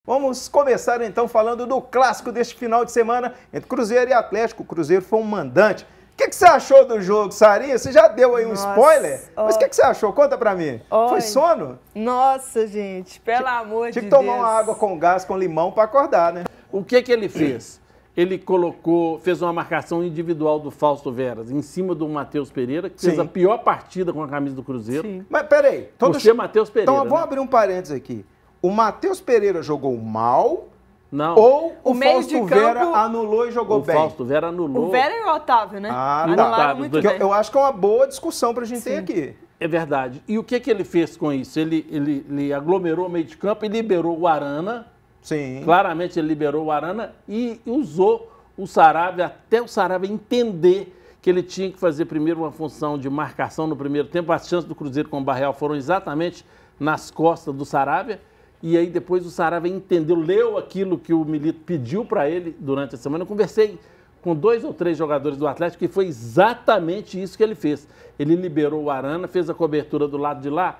Vamos começar então falando do clássico deste final de semana entre Cruzeiro e Atlético. O Cruzeiro foi um mandante. O que você achou do jogo, Sarinha? Você já deu aí um spoiler? Mas o que você achou? Conta pra mim. Foi sono? Nossa, gente, pelo amor de Deus. Tinha que tomar uma água com gás, com limão pra acordar, né? O que ele fez? Ele fez uma marcação individual do Fausto Veras em cima do Matheus Pereira, que fez a pior partida com a camisa do Cruzeiro. Sim. Mas peraí. Matheus Pereira. Então vamos abrir um parênteses aqui. O Matheus Pereira jogou mal? Não. Ou o meio Fausto Vera anulou e jogou bem? O Fausto Vera anulou. O Vera e o Otávio, né? Anularam muito bem. Eu acho que é uma boa discussão pra gente ter aqui. É verdade. E o que ele fez com isso? Ele aglomerou o meio de campo e liberou o Arana. Sim. Claramente ele liberou o Arana e usou o Saravia, até o Saravia entender que ele tinha que fazer primeiro uma função de marcação no primeiro tempo. As chances do Cruzeiro com o Barreal foram exatamente nas costas do Saravia. E aí depois o Saravia entendeu, leu aquilo que o Milito pediu para ele durante a semana. Eu conversei com 2 ou 3 jogadores do Atlético e foi exatamente isso que ele fez. Ele liberou o Arana, fez a cobertura do lado de lá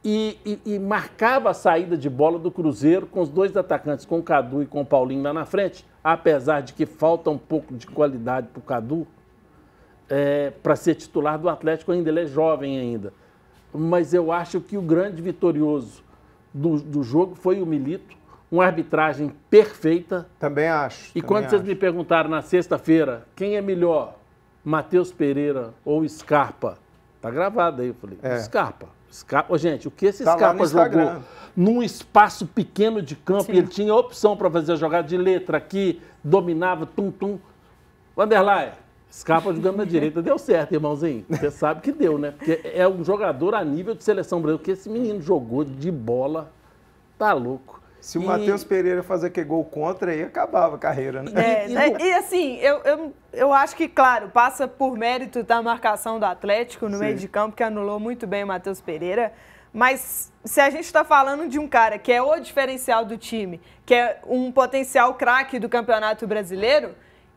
e marcava a saída de bola do Cruzeiro com os 2 atacantes, com o Cadu e com o Paulinho lá na frente. Apesar de que falta um pouco de qualidade para o Cadu, para ser titular do Atlético ainda, ele é jovem ainda. Mas eu acho que o grande vitorioso do jogo foi o Milito, uma arbitragem perfeita. Também acho. E quando vocês me perguntaram na sexta-feira quem é melhor, Matheus Pereira ou Scarpa, tá gravado aí, eu falei, Scarpa. Gente, o que esse Scarpa jogou num espaço pequeno de campo, e ele tinha opção para fazer a jogada de letra aqui, dominava, tum-tum. Vanderlei, Scarpa jogando na direita, deu certo, irmãozinho. Você sabe que deu, né? Porque é um jogador a nível de seleção brasileira. O que esse menino jogou de bola, tá louco. Se o Matheus Pereira fazer que gol contra, aí acabava a carreira, né? E assim, eu acho que, claro, passa por mérito da marcação do Atlético no meio de campo, que anulou muito bem o Matheus Pereira. Mas se a gente está falando de um cara que é o diferencial do time, que é um potencial craque do Campeonato Brasileiro,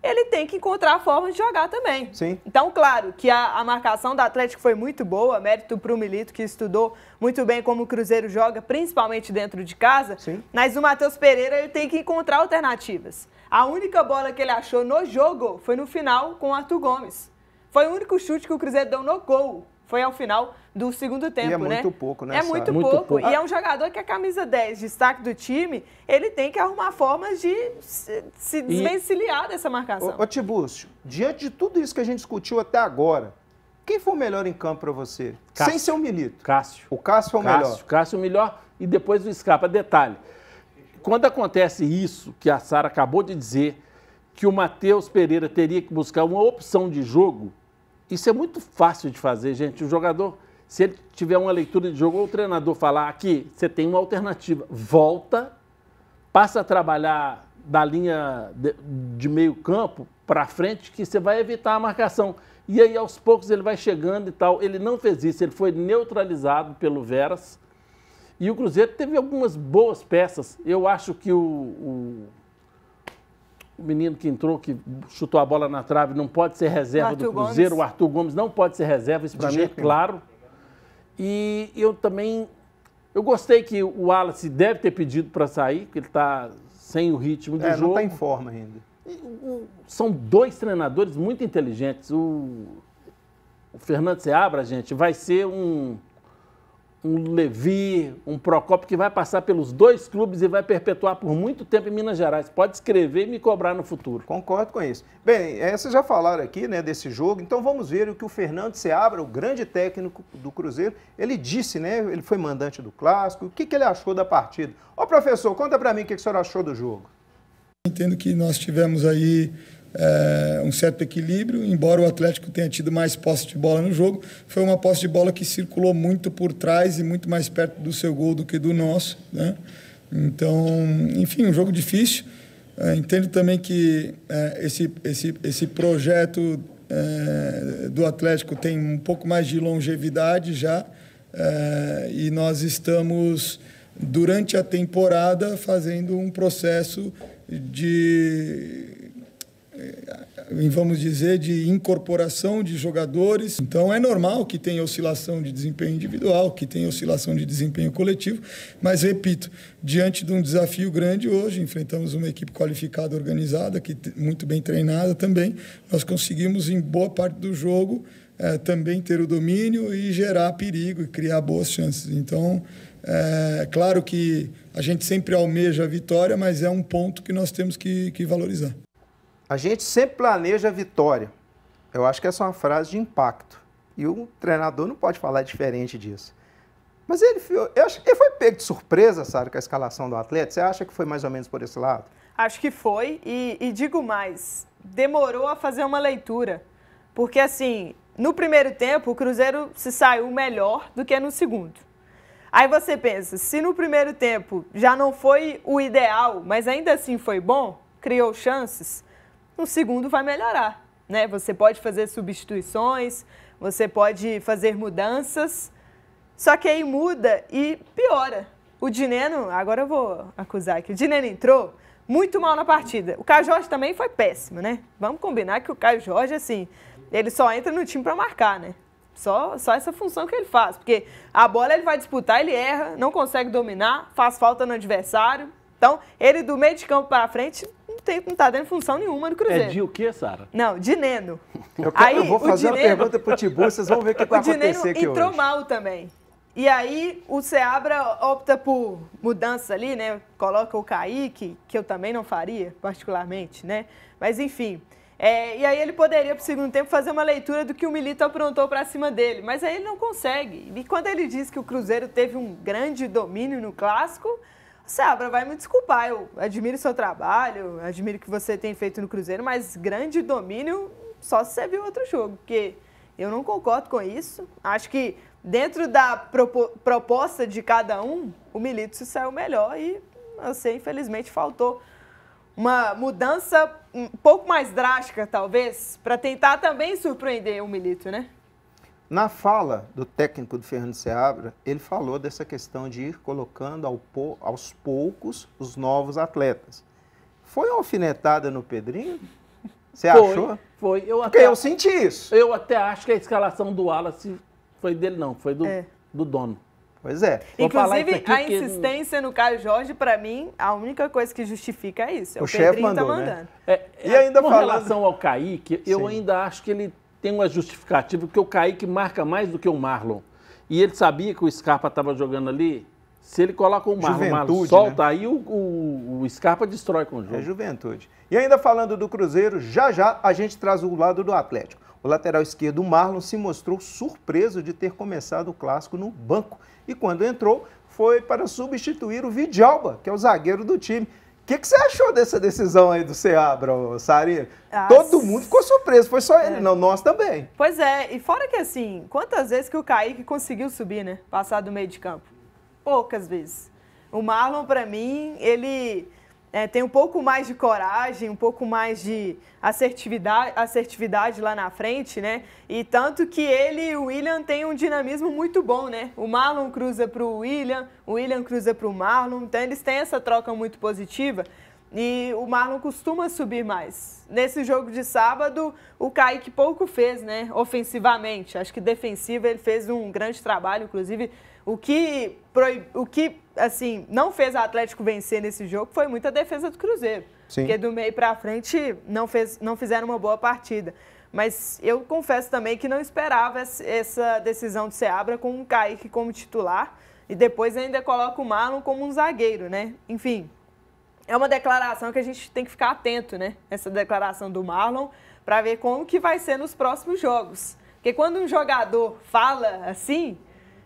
ele tem que encontrar formas de jogar também. Sim. Então, claro, que a marcação do Atlético foi muito boa, mérito para o Milito, que estudou muito bem como o Cruzeiro joga, principalmente dentro de casa. Sim. Mas o Matheus Pereira ele tem que encontrar alternativas. A única bola que ele achou no jogo foi no final com o Arthur Gomes. Foi o único chute que o Cruzeiro deu no gol. Foi ao final do segundo tempo, né? E é muito pouco, né? É muito pouco. E é um jogador que é camisa 10, destaque do time, ele tem que arrumar formas de se desvencilhar dessa marcação. Ô Tibúrcio, diante de tudo isso que a gente discutiu até agora, quem foi o melhor em campo para você? Cássio. Sem ser o Milito. Cássio. O Cássio foi o melhor. Cássio o melhor e depois o Scarpa. Detalhe, quando acontece isso que a Sara acabou de dizer, que o Matheus Pereira teria que buscar uma opção de jogo, isso é muito fácil de fazer, gente. O jogador, se ele tiver uma leitura de jogo, ou o treinador falar aqui, você tem uma alternativa, volta, passa a trabalhar da linha de meio campo para frente, que você vai evitar a marcação. E aí, aos poucos, ele vai chegando e tal. Ele não fez isso, ele foi neutralizado pelo Veras. E o Cruzeiro teve algumas boas peças. Eu acho que o menino que entrou, que chutou a bola na trave, não pode ser reserva do Cruzeiro. O Arthur Gomes não pode ser reserva, isso para mim é claro. E eu também, eu gostei que o Wallace deve ter pedido para sair, porque ele está sem o ritmo de jogo. Não está em forma ainda. São 2 treinadores muito inteligentes. O Fernando Seabra, gente, vai ser um Levi, um Procópio que vai passar pelos 2 clubes e vai perpetuar por muito tempo em Minas Gerais. Pode escrever e me cobrar no futuro. Concordo com isso. Bem, vocês já falaram aqui, né, desse jogo, então vamos ver o que o Fernando Seabra, o grande técnico do Cruzeiro, ele disse, né, ele foi mandante do Clássico, o que ele achou da partida. Ô professor, conta pra mim o que o senhor achou do jogo. Entendo que nós tivemos aí um certo equilíbrio, embora o Atlético tenha tido mais posse de bola no jogo, foi uma posse de bola que circulou muito por trás e muito mais perto do seu gol do que do nosso, né? Então, enfim, um jogo difícil. Entendo também que esse projeto do Atlético tem um pouco mais de longevidade já, e nós estamos, durante a temporada, fazendo um processo de vamos dizer, de incorporação de jogadores. Então, é normal que tenha oscilação de desempenho individual, que tenha oscilação de desempenho coletivo, mas, repito, diante de um desafio grande hoje, enfrentamos uma equipe qualificada, organizada, muito bem treinada também, nós conseguimos, em boa parte do jogo, também ter o domínio e gerar perigo e criar boas chances. Então, é claro que a gente sempre almeja a vitória, mas é um ponto que nós temos que valorizar. A gente sempre planeja a vitória. Eu acho que essa é uma frase de impacto. E o treinador não pode falar diferente disso. Mas ele foi pego de surpresa, Sara, com a escalação do Atlético? Você acha que foi mais ou menos por esse lado? Acho que foi. E digo mais, demorou a fazer uma leitura. Porque, assim, no primeiro tempo, o Cruzeiro se saiu melhor do que no segundo. Aí você pensa, se no primeiro tempo já não foi o ideal, mas ainda assim foi bom, criou chances, no segundo vai melhorar, né? Você pode fazer substituições, você pode fazer mudanças, só que aí muda e piora. O Dineno, agora eu vou acusar aqui, o Dineno entrou muito mal na partida. O Caio Jorge também foi péssimo, né? Vamos combinar que o Caio Jorge, assim, ele só entra no time para marcar, né? Só essa função que ele faz, porque a bola ele vai disputar, ele erra, não consegue dominar, faz falta no adversário. Então, ele do meio de campo para frente não tá dando função nenhuma no Cruzeiro. É de o quê, Sara? Não, Dineno. Eu vou fazer uma pergunta pro Tibu, vocês vão ver o que vai acontecer aqui hoje. O Dineno entrou mal também. E aí o Seabra opta por mudança ali, né? Coloca o Kaique, que eu também não faria, particularmente, né? Mas enfim. E aí ele poderia, pro segundo tempo, fazer uma leitura do que o Milito aprontou para cima dele. Mas aí ele não consegue. E quando ele diz que o Cruzeiro teve um grande domínio no Clássico, Seabra vai me desculpar, eu admiro seu trabalho, admiro o que você tem feito no Cruzeiro, mas grande domínio só se você viu outro jogo, porque eu não concordo com isso. Acho que dentro da proposta de cada um, o Milito se saiu melhor e você, infelizmente, faltou uma mudança um pouco mais drástica, talvez, para tentar também surpreender o Milito, né? Na fala do técnico do Fernando Seabra, ele falou dessa questão de ir colocando aos poucos os novos atletas. Foi uma alfinetada no Pedrinho? Você achou? Foi. Porque eu senti isso. Eu até acho que a escalação do Wallace foi dele, não. Foi do dono. Pois é. Inclusive, a insistência no Caio Jorge, para mim, a única coisa que justifica é isso. O chefe mandou, mandando. Né? E ainda com relação ao Kaique, eu ainda acho que ele tem uma justificativa, porque o Kaique marca mais do que o Marlon. E ele sabia que o Scarpa estava jogando ali. Se ele coloca o Marlon solta, né? Aí o Scarpa destrói com o jogo. É juventude. E ainda falando do Cruzeiro, já a gente traz o lado do Atlético. O lateral esquerdo, o Marlon, se mostrou surpreso de ter começado o Clássico no banco. E quando entrou, foi para substituir o Vidalba, que é o zagueiro do time. O que você achou dessa decisão aí do Seabra, Sari? Todo mundo ficou surpreso, foi só ele, não, nós também. Pois é, e fora que assim, quantas vezes que o Kaique conseguiu subir, né? Passar do meio de campo? Poucas vezes. O Marlon, para mim, ele tem um pouco mais de coragem, um pouco mais de assertividade lá na frente, né? E tanto que ele e o William têm um dinamismo muito bom, né? O Marlon cruza para o William cruza para o Marlon, então eles têm essa troca muito positiva e o Marlon costuma subir mais. Nesse jogo de sábado, o Kaique pouco fez, né? Ofensivamente, acho que defensivo ele fez um grande trabalho, inclusive o que assim, não fez o Atlético vencer nesse jogo foi muita defesa do Cruzeiro. Sim. Porque do meio para frente não fizeram uma boa partida. Mas eu confesso também que não esperava essa decisão do Seabra com o Kaique como titular e depois ainda coloca o Marlon como um zagueiro, né? Enfim, é uma declaração que a gente tem que ficar atento, né? Essa declaração do Marlon, para ver como que vai ser nos próximos jogos. Porque quando um jogador fala assim,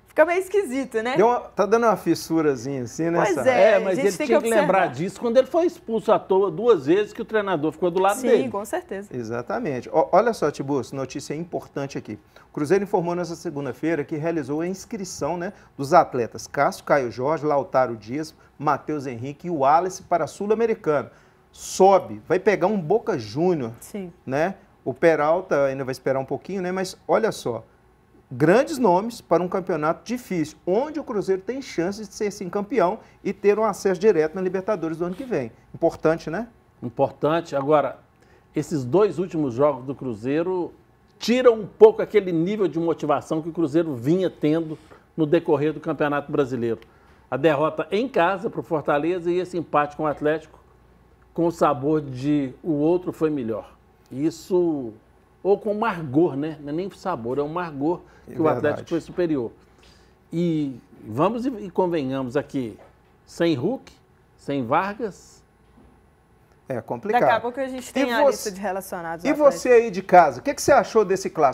fica meio esquisito, né? Tá dando uma fissurazinha assim, né? Pois é, mas ele tinha que lembrar disso quando ele foi expulso à toa 2 vezes que o treinador ficou do lado dele. Sim, com certeza. Exatamente. Olha só, Tiburcio, notícia importante aqui. O Cruzeiro informou nessa segunda-feira que realizou a inscrição, né, dos atletas Cássio, Caio Jorge, Lautaro Dias, Matheus Henrique e o Wallace para Sul-Americano. Sobe, vai pegar um Boca Júnior, né? O Peralta ainda vai esperar um pouquinho, né? Mas olha só, grandes nomes para um campeonato difícil, onde o Cruzeiro tem chances de ser, sim, campeão e ter um acesso direto na Libertadores do ano que vem. Importante, né? Importante. Agora, esses 2 últimos jogos do Cruzeiro tiram um pouco aquele nível de motivação que o Cruzeiro vinha tendo no decorrer do Campeonato Brasileiro. A derrota em casa para o Fortaleza e esse empate com o Atlético com o sabor de o outro foi melhor. Isso, ou com amargor, né? Não é nem sabor, é um amargor que o Atlético foi superior. E vamos e convenhamos aqui, sem Hulk, sem Vargas. É complicado. Daqui a pouco a gente tem a lista de relacionados. E você aí de casa, o que você achou desse clássico?